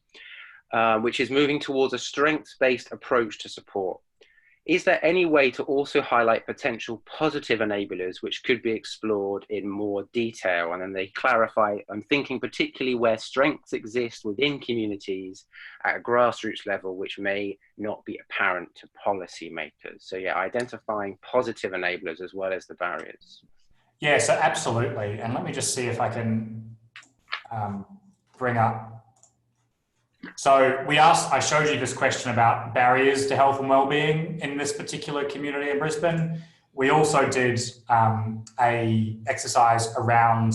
which is moving towards a strengths-based approach to support, is there any way to also highlight potential positive enablers which could be explored in more detail? And then they clarify, I'm thinking particularly where strengths exist within communities at a grassroots level, which may not be apparent to policymakers. So yeah, identifying positive enablers as well as the barriers. Yeah, so absolutely. And let me just see if I can bring up. So I showed you this question about barriers to health and wellbeing in this particular community in Brisbane. We also did a exercise around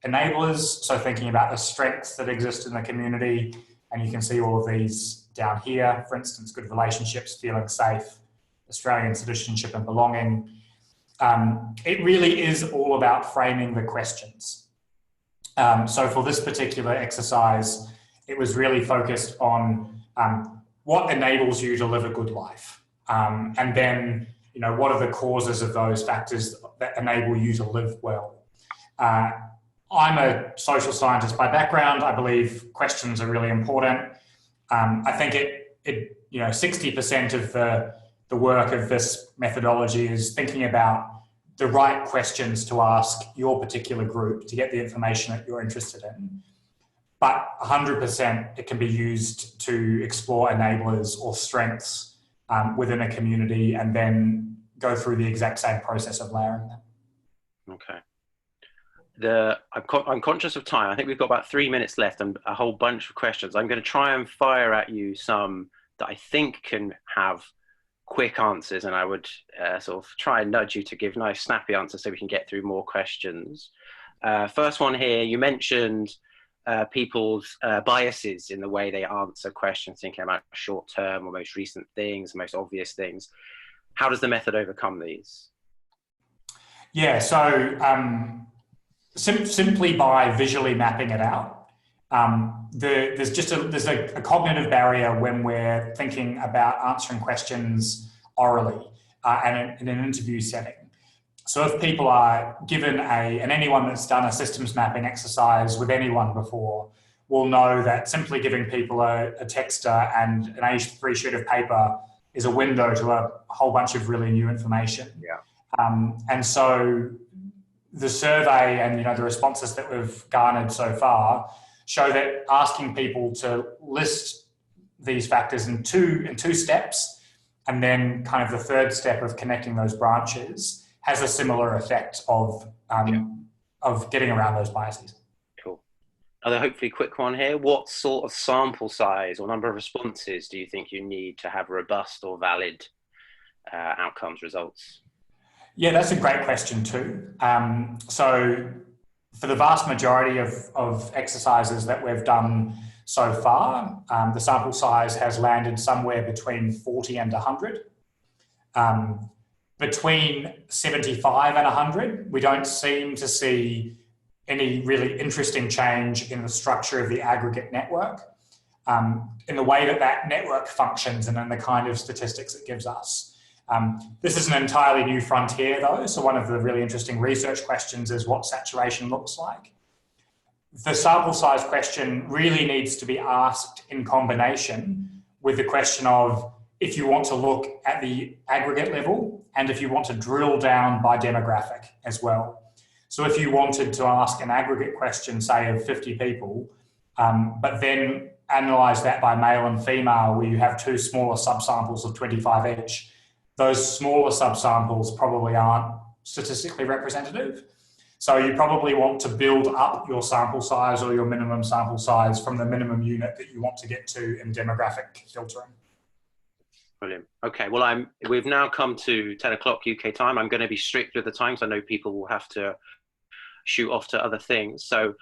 enablers. So thinking about the strengths that exist in the community, and you can see all of these down here. For instance, good relationships, feeling safe, Australian citizenship and belonging. It really is all about framing the questions. So for this particular exercise, it was really focused on what enables you to live a good life. And then, what are the causes of those factors that enable you to live well? I'm a social scientist by background. I believe questions are really important. I think 60% of the work of this methodology is thinking about the right questions to ask your particular group to get the information that you're interested in. But 100% it can be used to explore enablers or strengths within a community and then go through the exact same process of layering them. Okay. I'm conscious of time. I think we've got about 3 minutes left and a whole bunch of questions. I'm going to try and fire at you some that I think can have quick answers, and I would sort of try and nudge you to give nice snappy answers so we can get through more questions. First one here, you mentioned people's biases in the way they answer questions, thinking about short-term or most recent things, most obvious things. How does the method overcome these? Yeah, so simply by visually mapping it out. There's a cognitive barrier when we're thinking about answering questions orally and in an interview setting. So if people are given and anyone that's done a systems mapping exercise with anyone before will know that simply giving people a texter and an A3 sheet of paper is a window to a whole bunch of really new information. Yeah. And so the survey and the responses that we've garnered so far show that asking people to list these factors in two steps, and then kind of the third step of connecting those branches has a similar effect of getting around those biases. Cool. Another hopefully quick one here. What sort of sample size or number of responses do you think you need to have robust or valid outcomes results? Yeah, that's a great question too. So for the vast majority of exercises that we've done so far, the sample size has landed somewhere between 40 and 100. Between 75 and 100, we don't seem to see any really interesting change in the structure of the aggregate network, in the way that network functions and in the kind of statistics it gives us. This is an entirely new frontier though, so one of the really interesting research questions is what saturation looks like. The sample size question really needs to be asked in combination with the question of if you want to look at the aggregate level and if you want to drill down by demographic as well. So if you wanted to ask an aggregate question, say of 50 people, but then analyze that by male and female, where you have two smaller subsamples of 25 each, those smaller subsamples probably aren't statistically representative. So you probably want to build up your sample size or your minimum sample size from the minimum unit that you want to get to in demographic filtering. Brilliant. Okay, well, we've now come to 10 o'clock UK time. I'm going to be strict with the times. I know people will have to shoot off to other things. So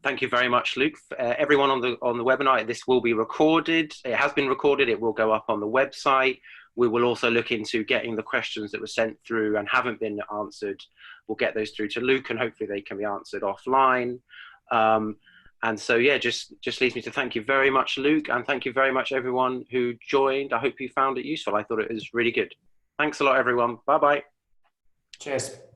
thank you very much, Luke. Everyone on the webinar, this will be recorded. It has been recorded. It will go up on the website. We will also look into getting the questions that were sent through and haven't been answered. We'll get those through to Luke, and hopefully they can be answered offline. And so, yeah, just leaves me to thank you very much, Luke, and thank you very much, everyone who joined. I hope you found it useful. I thought it was really good. Thanks a lot, everyone. Bye-bye. Cheers.